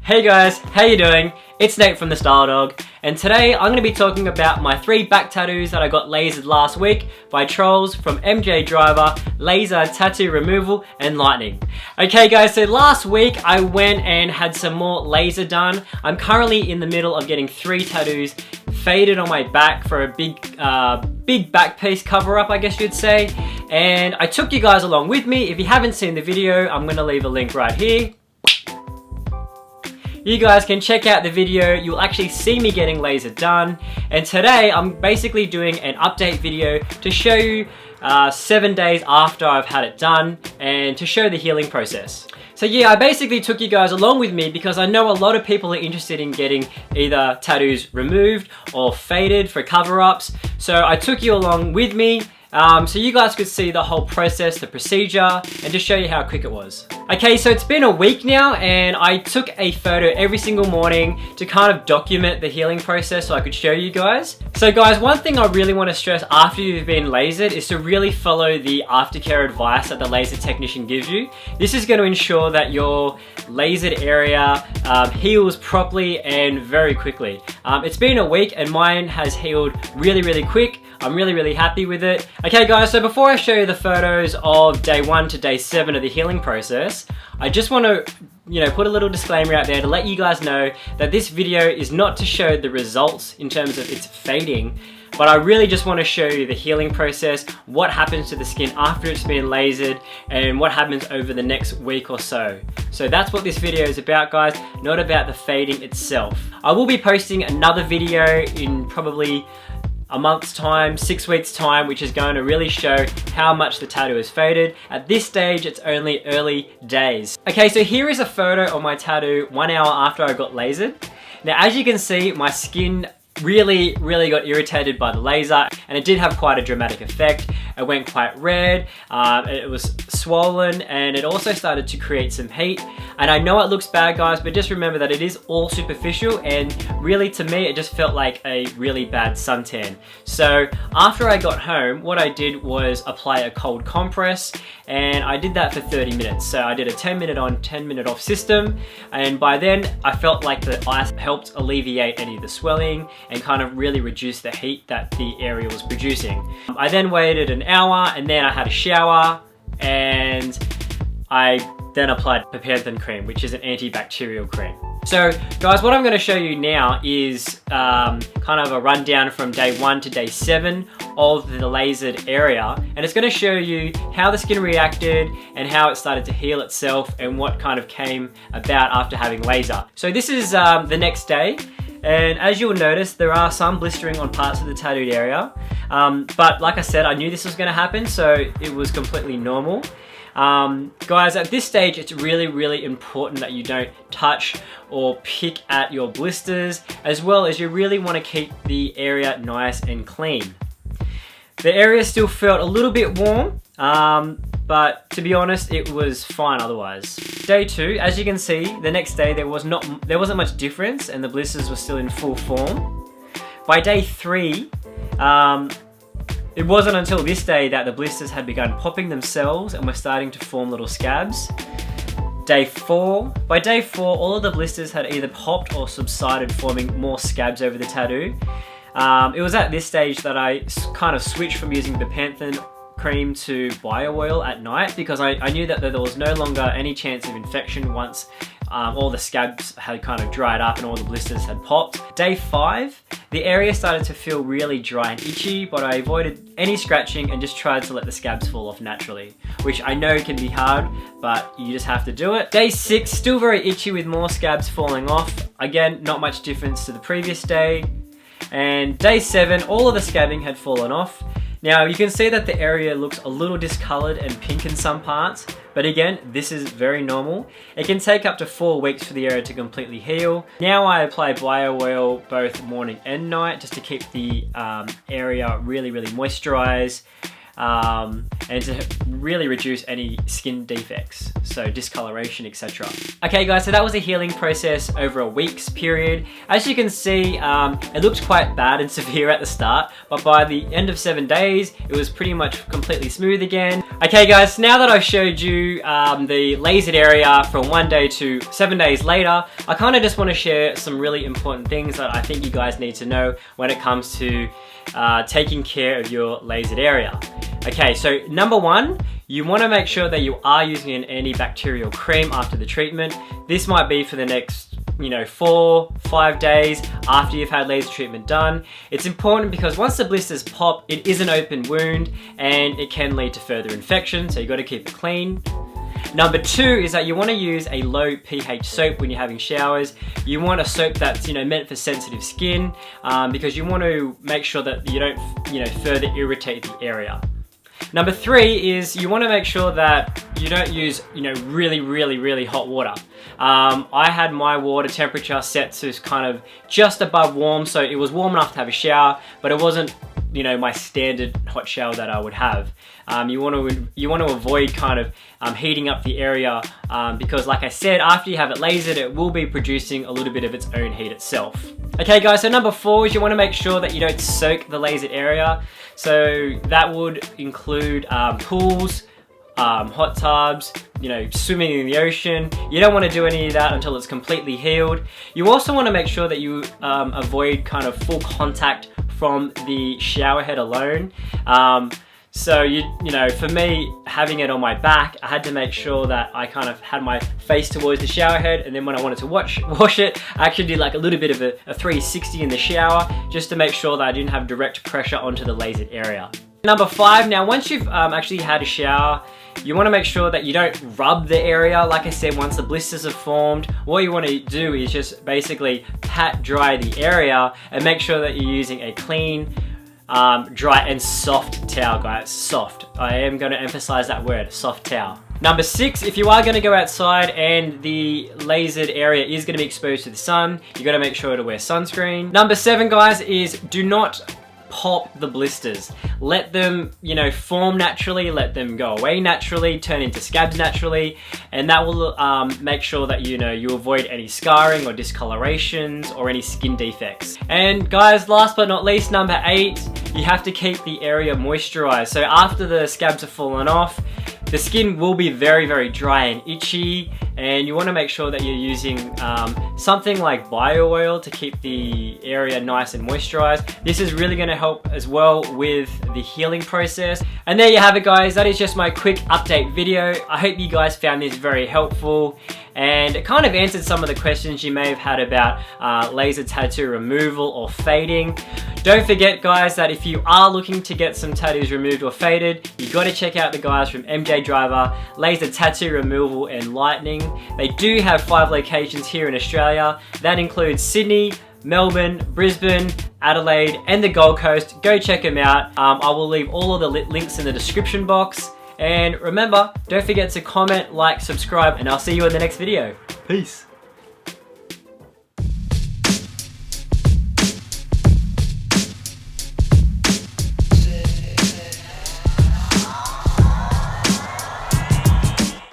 Hey guys, how you doing? It's Nate from TheStyleDogg, and today I'm going to be talking about my 3 back tattoos that I got lasered last week by Troels from MJ Driver, Laser Tattoo Removal and Lightning. Okay guys, so last week I went and had some more laser done. I'm currently in the middle of getting 3 tattoos faded on my back for a big back piece cover up, I guess you'd say. And I took you guys along with me. If you haven't seen the video, I'm going to leave a link right here. You guys can check out the video. You'll actually see me getting laser done. And today I'm basically doing an update video to show you 7 days after I've had it done and to show the healing process. So yeah, I basically took you guys along with me because I know a lot of people are interested in getting either tattoos removed or faded for cover-ups. So I took you along with me so you guys could see the whole process, the procedure, and to show you how quick it was. Okay, so it's been a week now and I took a photo every single morning to kind of document the healing process so I could show you guys. So guys, one thing I really want to stress after you've been lasered is to really follow the aftercare advice that the laser technician gives you. This is going to ensure that your lasered area heals properly and very quickly. It's been a week and mine has healed really quick. I'm really happy with it. Okay guys, so before I show you the photos of day 1 to day 7 of the healing process, I just want to put a little disclaimer out there to let you guys know that this video is not to show the results in terms of its fading, but I really just want to show you the healing process, what happens to the skin after it's been lasered, and what happens over the next week or so. So that's what this video is about guys, not about the fading itself. I will be posting another video in probably a month's time, 6 weeks time, which is going to really show how much the tattoo is faded. At this stage, it's only early days. Okay, so here is a photo of my tattoo 1 hour after I got lasered. Now, as you can see, my skin really got irritated by the laser, and it did have quite a dramatic effect. It went quite red, it was swollen, and it also started to create some heat. And I know it looks bad guys, but just remember that it is all superficial, and really to me it just felt like a really bad suntan. So after I got home, what I did was apply a cold compress, and I did that for 30 minutes. So I did a 10-minute on, 10-minute off system, and by then I felt like the ice helped alleviate any of the swelling and kind of really reduce the heat that the area was producing. I then waited an hour and then I had a shower and I then applied pepanthen cream, which is an antibacterial cream. So guys, what I'm going to show you now is kind of a rundown from day 1 to day 7 of the lasered area, and it's going to show you how the skin reacted and how it started to heal itself and what kind of came about after having laser. So this is the next day. And as you'll notice, there are some blistering on parts of the tattooed area. But like I said, I knew this was going to happen, so it was completely normal. Guys, at this stage, it's really important that you don't touch or pick at your blisters, as well as you really want to keep the area nice and clean. The area still felt a little bit warm, but to be honest, it was fine otherwise. Day 2, as you can see, the next day there wasn't much difference and the blisters were still in full form. By day 3, it wasn't until this day that the blisters had begun popping themselves and were starting to form little scabs. By day 4, all of the blisters had either popped or subsided, forming more scabs over the tattoo. It was at this stage that I kind of switched from using pepanthen cream to bio oil at night because I knew that there was no longer any chance of infection once all the scabs had kind of dried up and all the blisters had popped. Day 5, the area started to feel really dry and itchy, but I avoided any scratching and just tried to let the scabs fall off naturally, which I know can be hard, but you just have to do it. Day 6, still very itchy with more scabs falling off. Again, not much difference to the previous day. And day 7, all of the scabbing had fallen off. Now you can see that the area looks a little discolored and pink in some parts, but again, this is very normal. It can take up to 4 weeks for the area to completely heal. Now I apply bio oil both morning and night just to keep the area really moisturized. and to really reduce any skin defects, so discoloration, etc. Okay guys, so that was a healing process over a week's period. As you can see, it looked quite bad and severe at the start, but by the end of 7 days, it was pretty much completely smooth again. Okay guys, now that I've showed you the lasered area from 1 day to 7 days later, I kind of just want to share some really important things that I think you guys need to know when it comes to taking care of your lasered area. Okay, so number one, you want to make sure that you are using an antibacterial cream after the treatment. This might be for the next 4-5 days after you've had laser treatment done. It's important because once the blisters pop, it is an open wound and it can lead to further infection, so you've got to keep it clean. Number two is that you want to use a low pH soap when you're having showers. You want a soap that's meant for sensitive skin because you want to make sure that you don't further irritate the area. Number three is you want to make sure that you don't use really hot water. I had my water temperature set to kind of just above warm, so it was warm enough to have a shower, but it wasn't my standard hot shower that I would have. You want to avoid kind of heating up the area because, like I said, after you have it lasered, it will be producing a little bit of its own heat itself. Okay guys, so number four is you want to make sure that you don't soak the lasered area. So that would include pools, hot tubs, swimming in the ocean. You don't want to do any of that until it's completely healed. You also want to make sure that you avoid kind of full contact from the shower head alone. So for me, having it on my back, I had to make sure that I kind of had my face towards the shower head, and then when I wanted to wash it, I actually did like a little bit of a 360 in the shower, just to make sure that I didn't have direct pressure onto the lasered area. Number five, now once you've actually had a shower, you want to make sure that you don't rub the area. Like I said, once the blisters have formed, what you want to do is just basically pat dry the area and make sure that you're using a clean, dry and soft towel, guys. Soft. I am going to emphasize that word, soft towel. Number six, if you are going to go outside and the lasered area is going to be exposed to the sun, you got to make sure to wear sunscreen. Number seven, guys, is do not pop the blisters. Let them, form naturally, let them go away naturally, turn into scabs naturally, and that will make sure that you avoid any scarring or discolorations or any skin defects. And guys, last but not least, number eight, you have to keep the area moisturized. So after the scabs have fallen off, the skin will be very dry and itchy, and you want to make sure that you're using something like bio oil to keep the area nice and moisturized. This is really going to help as well with the healing process. And there you have it, guys. That is just my quick update video. I hope you guys found this very helpful, and it kind of answered some of the questions you may have had about laser tattoo removal or fading. Don't forget, guys, that if you are looking to get some tattoos removed or faded, you got to check out the guys from MJ Driver, Laser Tattoo Removal and Lightening. They do have 5 locations here in Australia. That includes Sydney, Melbourne, Brisbane, Adelaide, and the Gold Coast. Go check them out. I will leave all of the links in the description box. And remember, don't forget to comment, like, subscribe, and I'll see you in the next video. Peace.